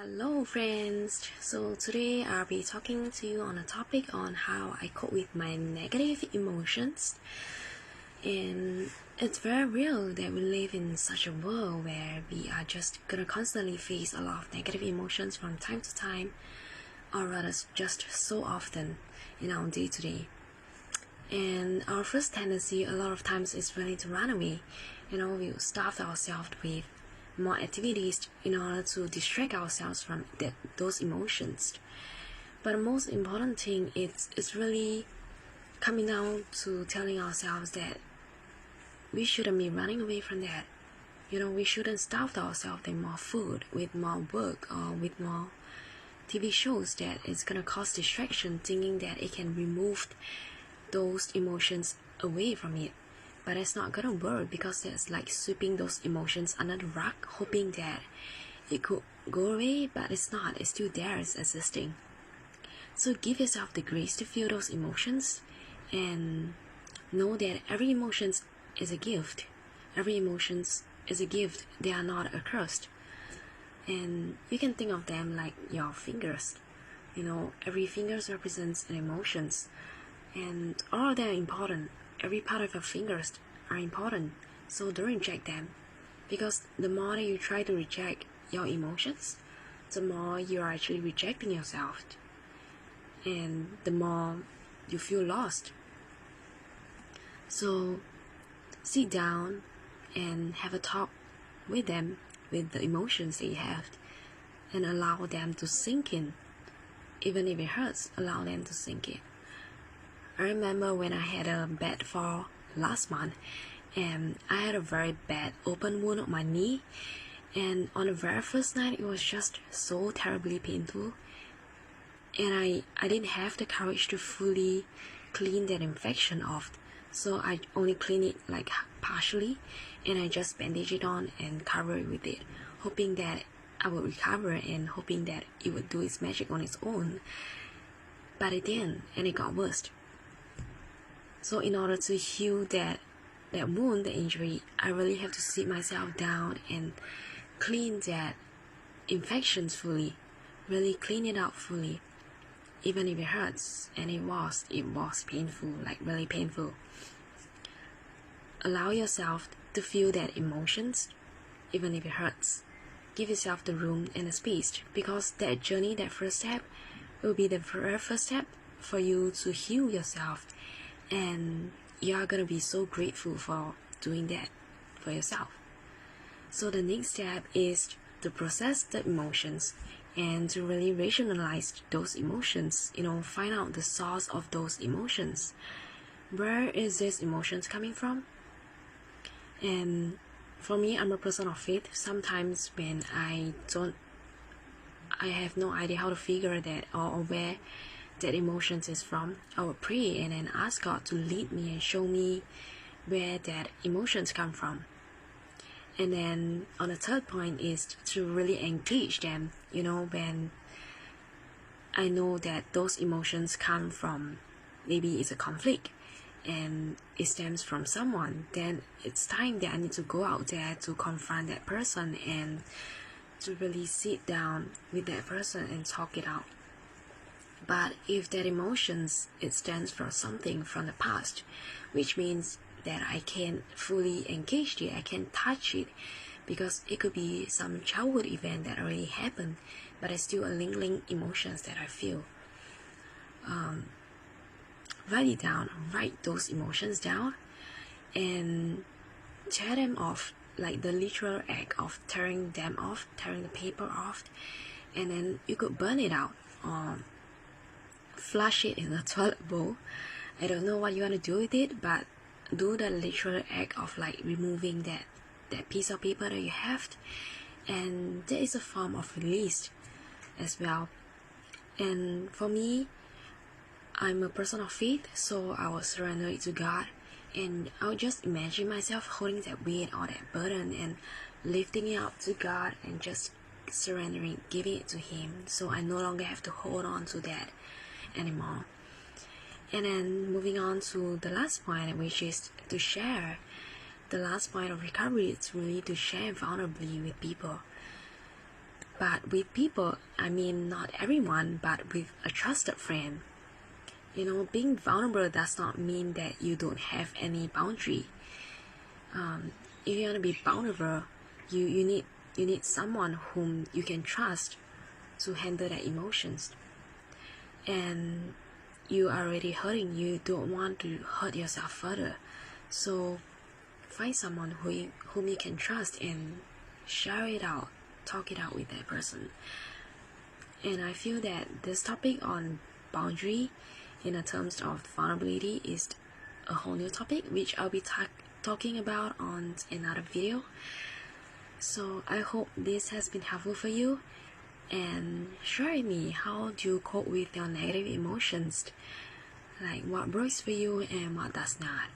Hello friends, so today I'll be talking to you on a topic on how I cope with my negative emotions. And it's very real that we live in such a world where we are just gonna constantly face a lot of negative emotions from time to time, or rather just so often in our day to day. And our first tendency a lot of times is really to run away. We starve ourselves with more activities in order to distract ourselves from those emotions. But the most important thing is really coming down to telling ourselves that we shouldn't be running away from that. We shouldn't starve ourselves with more food, with more work, or with more TV shows that is gonna cause distraction, thinking that it can remove those emotions away from it. But it's not gonna work, because it's like sweeping those emotions under the rug, hoping that it could go away, but it's not. It's still there, it's existing. So give yourself the grace to feel those emotions, and know that every emotion is a gift. Every emotion is a gift. They are not a curse. And you can think of them like your fingers. Every finger represents an emotions, and all of them are important. Every part of your fingers are important, so don't reject them, because the more that you try to reject your emotions, the more you are actually rejecting yourself, and the more you feel lost. So sit down and have a talk with them, with the emotions that you have, and allow them to sink in. Even if it hurts, allow them to sink in. I remember when I had a bad fall last month, and I had a very bad open wound on my knee, and on the very first night it was just so terribly painful, and I didn't have the courage to fully clean that infection off, so I only cleaned it like partially, and I just bandaged it on and covered it with it, hoping that I would recover and hoping that it would do its magic on its own. But it didn't, and it got worse. So in order to heal that wound, the injury, I really have to sit myself down and clean that infections fully, really clean it out fully, even if it hurts. And it was painful, like really painful. Allow yourself to feel that emotions, even if it hurts. Give yourself the room and the space, because that journey, that first step, will be the very first step for you to heal yourself. And you are gonna be so grateful for doing that for yourself. So the next step is to process the emotions and to really rationalize those emotions. Find out the source of those emotions. Where is these emotions coming from? And for me, I'm a person of faith. Sometimes when I have no idea how to figure that or where that emotions is from, I will pray and then ask God to lead me and show me where that emotions come from. And then on the third point is to really engage them. When I know that those emotions come from, maybe it's a conflict and it stems from someone, then it's time that I need to go out there to confront that person and to really sit down with that person and talk it out. But if that emotions, it stands for something from the past, which means that I can't fully engage it, I can't touch it, because it could be some childhood event that already happened, but it's still a lingering emotions that I feel. Write those emotions down, and tear them off, like the literal act of tearing the paper off, and then you could burn it out or flush it in a toilet bowl. I don't know what you want to do with it, but do the literal act of like removing that piece of paper that you have, and there is a form of release as well. And for me, I'm a person of faith, so I will surrender it to God, and I'll just imagine myself holding that weight or that burden and lifting it up to God and just surrendering, giving it to Him, so I no longer have to hold on to that anymore. And then moving on to the last point, which is to share. The last point of recovery is really to share vulnerably with people. But with people, I mean not everyone, but with a trusted friend, being vulnerable does not mean that you don't have any boundary. If you want to be vulnerable, you need someone whom you can trust to handle their emotions. And you are already hurting, you don't want to hurt yourself further, so find someone whom you can trust and share it out, talk it out with that person. And I feel that this topic on boundary in the terms of vulnerability is a whole new topic, which I'll be talking about on another video. So I hope this has been helpful for you, and share with me how do you cope with your negative emotions, like what works for you and what does not.